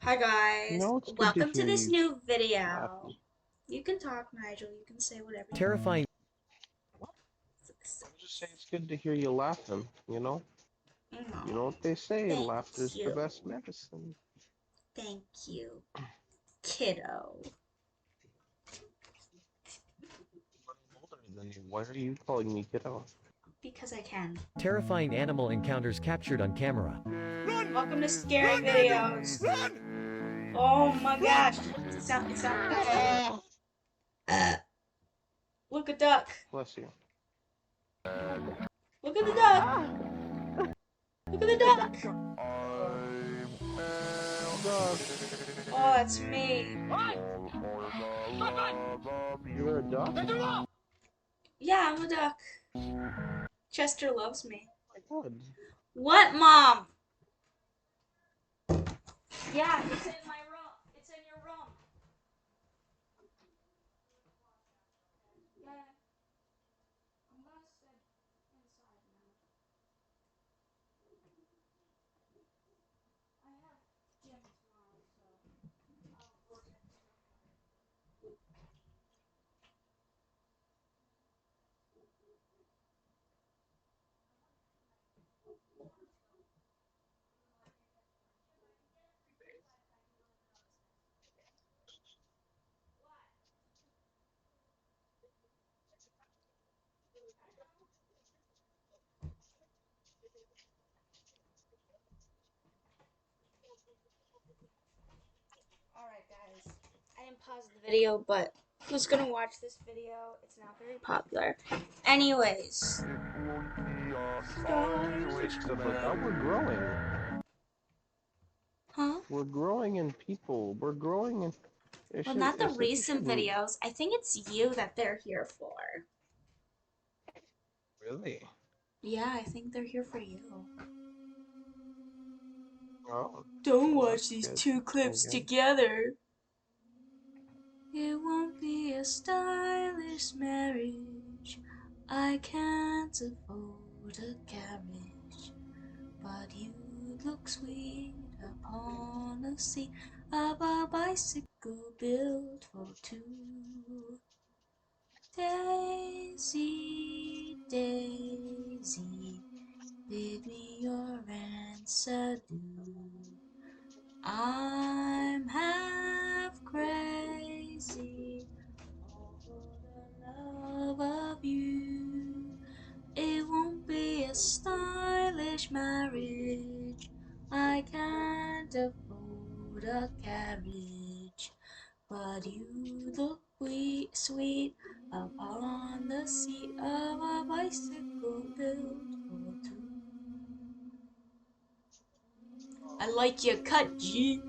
Hi guys, It's good to welcome to hear this you new video. happy. You can talk, Nigel. You can say whatever you want. Terrifying I'm just saying it's good to hear you laughing. You know No, what they say, thank laughter's the you, best medicine. thank you, kiddo. I'm older than you. Why are you calling me kiddo? Because I can. terrifying animal encounters captured on camera. Welcome to scary videos. Oh my gosh, it sounds like a look a duck. Bless you. Look at the duck. Look at the duck. Dog. Oh, that's me. You're a duck? Oh Yeah, I'm a duck. Chester loves me. my god. What, Mom? Yeah, it's in my room. It's in your room. Yeah, I'm gonna sit inside now. I have gym tomorrow, so I'll work extra hard. Alright, guys. I didn't pause the video, but who's gonna watch this video? It's not very popular. Anyways. Wait, stuff like that. We're growing. Huh? We're growing in people. We're growing in. Well, not the You recent shouldn't. videos. I think it's you that they're here for. Really? Yeah, I think they're here for you. Oh, Don't well, watch that's these good. two I clips guess. together. It won't be a stylish marriage. I can't afford a carriage. But you look sweet upon a seat of a bicycle built for two. Daisy, Daisy, bid me your answer do. I'm half crazy over the love of you. It won't be a stylish marriage. I can't afford a carriage. But you look sweet upon the seat of a bicycle built for two. I like your cut, G.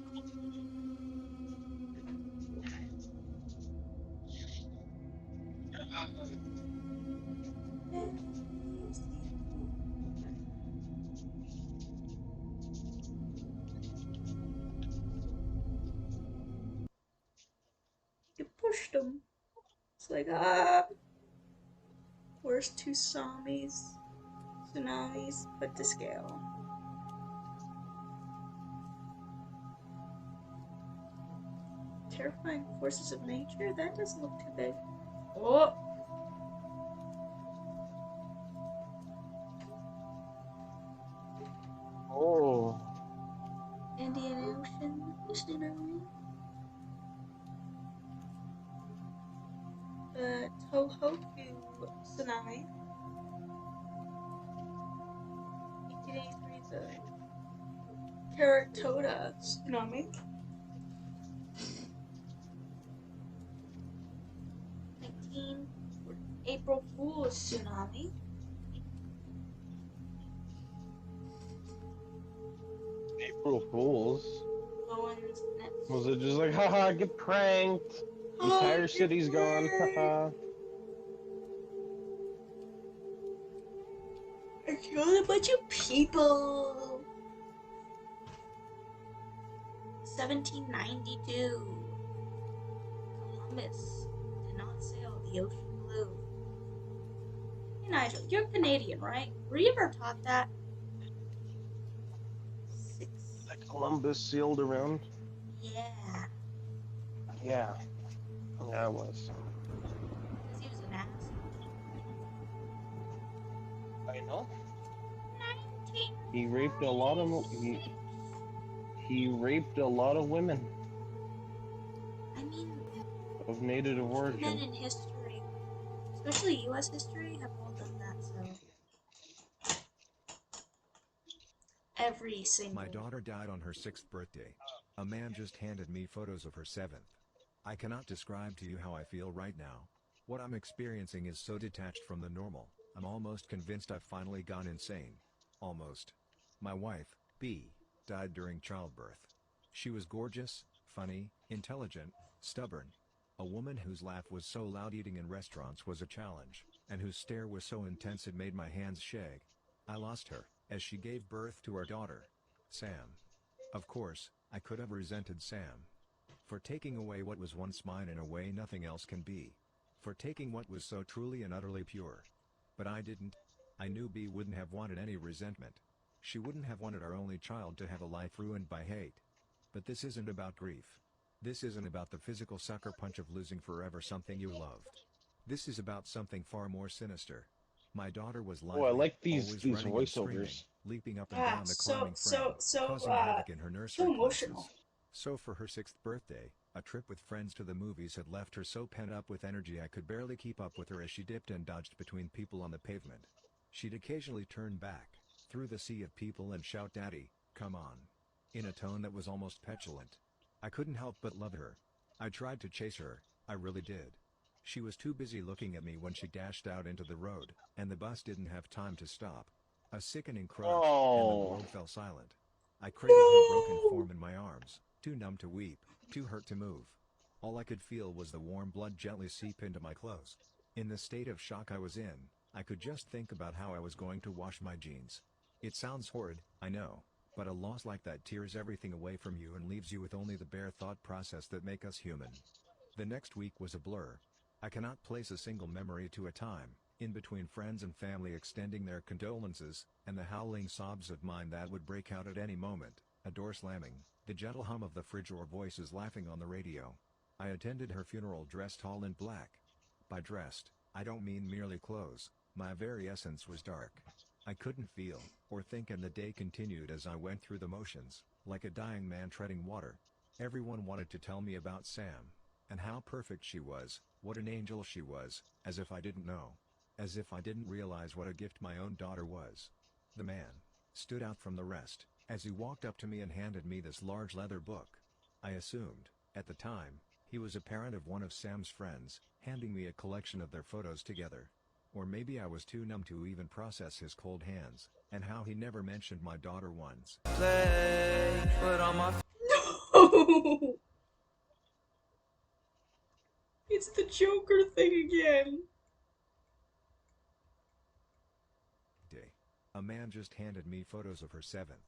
You pushed him. It's like, worst two tsunamis put to scale. Terrifying forces of nature? That doesn't look too big. Oh! Oh. Indian Ocean tsunami. The Tohoku tsunami. 1883, the Karakota tsunami. 19 April Fool's tsunami. April Fools. Bowen's Was Neptune. it just like, haha, get pranked? Oh, Entire get city's gone, pranked! haha. I killed a bunch of people. 1792. Columbus did not sail the ocean blue. Hey Nigel, you're Canadian, right? Were you ever taught that? 6. Columbus sailed around. Yeah. Yeah, yeah, I was. Because he was an asshole. I know. He raped a lot of 1946. he raped a lot of women I mean, of native most men origin. in history, especially U.S. history, have all done that. So every My single daughter one. died on her 6th birthday. A man just handed me photos of her 7th. I cannot describe to you how I feel right now. What I'm experiencing is so detached from the normal, I'm almost convinced I've finally gone insane. Almost. My wife, B, died during childbirth. She was gorgeous, funny, intelligent, stubborn. A woman whose laugh was so loud eating in restaurants was a challenge, and whose stare was so intense it made my hands shake. I lost her, as she gave birth to our daughter, Sam. Of course, I could have resented Sam for taking away what was once mine in a way nothing else can be. For taking what was so truly and utterly pure. But I didn't. I knew B wouldn't have wanted any resentment. She wouldn't have wanted our only child to have a life ruined by hate. But this isn't about grief. This isn't about the physical sucker punch of losing forever something you loved. This is about something far more sinister. My daughter was Oh, I lively, like these always these running and screaming, voiceovers. leaping up and Ah, down the so climbing so frame, so causing havoc in her so nursery emotional. classes. So for her 6th birthday, a trip with friends to the movies had left her so pent up with energy I could barely keep up with her as she dipped and dodged between people on the pavement. She'd occasionally turn back, through the sea of people and shout "Daddy, come on," in a tone that was almost petulant. I couldn't help but love her. I tried to chase her, I really did. She was too busy looking at me when she dashed out into the road, and the bus didn't have time to stop. A sickening crunch, and the Oh, world fell silent. I cradled her broken No. form in my arms, too numb to weep, too hurt to move. All I could feel was the warm blood gently seep into my clothes. In the state of shock I was in, I could just think about how I was going to wash my jeans. It sounds horrid, I know, but a loss like that tears everything away from you and leaves you with only the bare thought process that make us human. The next week was a blur. I cannot place a single memory to a time, in between friends and family extending their condolences, and the howling sobs of mine that would break out at any moment, a door slamming, the gentle hum of the fridge or voices laughing on the radio. I attended her funeral dressed all in black. By dressed, I don't mean merely clothes, my very essence was dark. I couldn't feel, or think and the day continued as I went through the motions, like a dying man treading water. Everyone wanted to tell me about Sam, and how perfect she was, what an angel she was, as if I didn't know. As if I didn't realize what a gift my own daughter was. The man stood out from the rest, as he walked up to me and handed me this large leather book. I assumed, at the time, he was a parent of one of Sam's friends, handing me a collection of their photos together. Or maybe I was too numb to even process his cold hands, and how he never mentioned my daughter once. No. It's the Joker thing again. Day. A man just handed me photos of her 7th.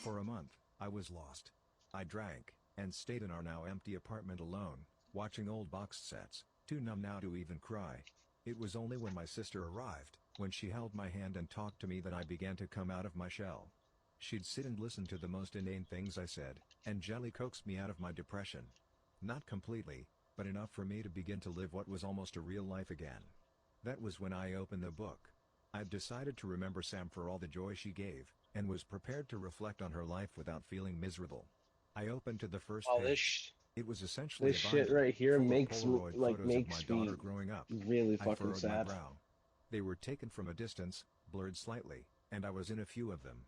For a month, I was lost. I drank, and stayed in our now empty apartment alone, watching old box sets, too numb now to even cry. It was only when my sister arrived, when she held my hand and talked to me that I began to come out of my shell. She'd sit and listen to the most inane things I said, and gently coaxed me out of my depression. Not completely, but enough for me to begin to live what was almost a real life again. That was when I opened the book. I'd decided to remember Sam for all the joy she gave, and was prepared to reflect on her life without feeling miserable. I opened to the first oh, page. It was essentially this a shit binder, right here full of makes me Polaroid photos of my makes daughter me growing up. really I fucking furrowed my sad. brow. They were taken from a distance, blurred slightly, and I was in a few of them.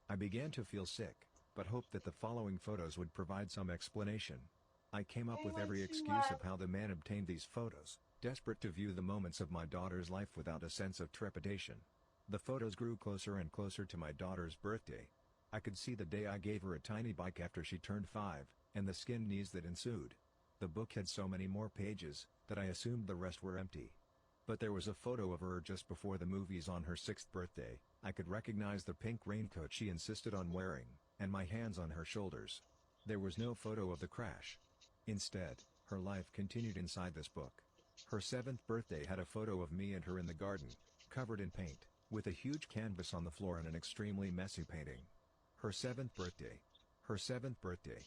I began to feel sick, but hoped that the following photos would provide some explanation. I came up I with went every to excuse of how the man obtained these photos, desperate to view the moments of my daughter's life without a sense of trepidation. The photos grew closer and closer to my daughter's birthday. I could see the day I gave her a tiny bike after she turned 5, and the skin knees that ensued. The book had so many more pages, that I assumed the rest were empty. But there was a photo of her just before the movies on her 6th birthday. I could recognize the pink raincoat she insisted on wearing, and my hands on her shoulders. There was no photo of the crash. Instead, her life continued inside this book. Her 7th birthday had a photo of me and her in the garden, covered in paint, with a huge canvas on the floor and an extremely messy painting. Her 7th birthday. Her 7th birthday.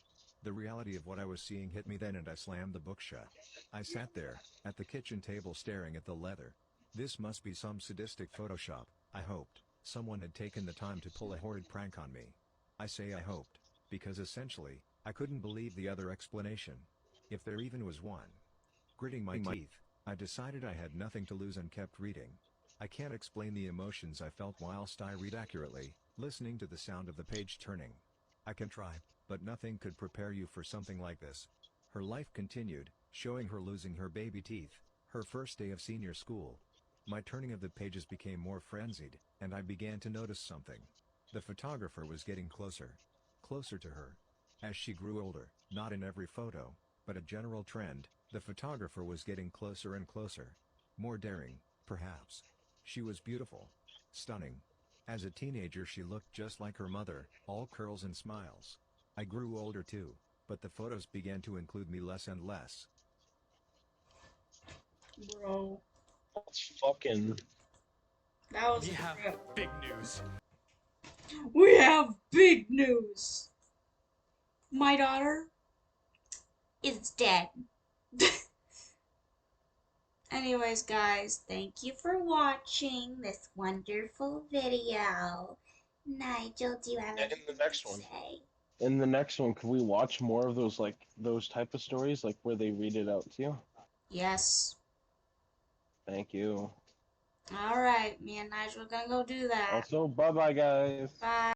The reality of what I was seeing hit me then and I slammed the book shut. I sat there, at the kitchen table staring at the leather. This must be some sadistic Photoshop, I hoped. Someone had taken the time to pull a horrid prank on me. I say I hoped, because essentially, I couldn't believe the other explanation. If there even was one. Gritting my teeth, I decided I had nothing to lose and kept reading. I can't explain the emotions I felt whilst I read accurately, listening to the sound of the page turning. I can try, but nothing could prepare you for something like this. Her life continued, showing her losing her baby teeth, her first day of senior school. My turning of the pages became more frenzied, and I began to notice something. The photographer was getting closer. Closer to her. As she grew older, not in every photo, but a general trend, the photographer was getting closer and closer. More daring, perhaps. She was beautiful. Stunning. As a teenager she looked just like her mother, all curls and smiles. I grew older too, but the photos began to include me less and less. Bro, That's fucking. that was We a have trip. big news. We have big news. My daughter is dead. Anyways, guys, thank you for watching this wonderful video. Nigel, do you have In anything the next to one. say? In the next one, can we watch more of those those type of stories, like where they read it out to you? Yes. Thank you. Alright, me and Nigel are gonna go do that. Also, bye bye, guys. Bye.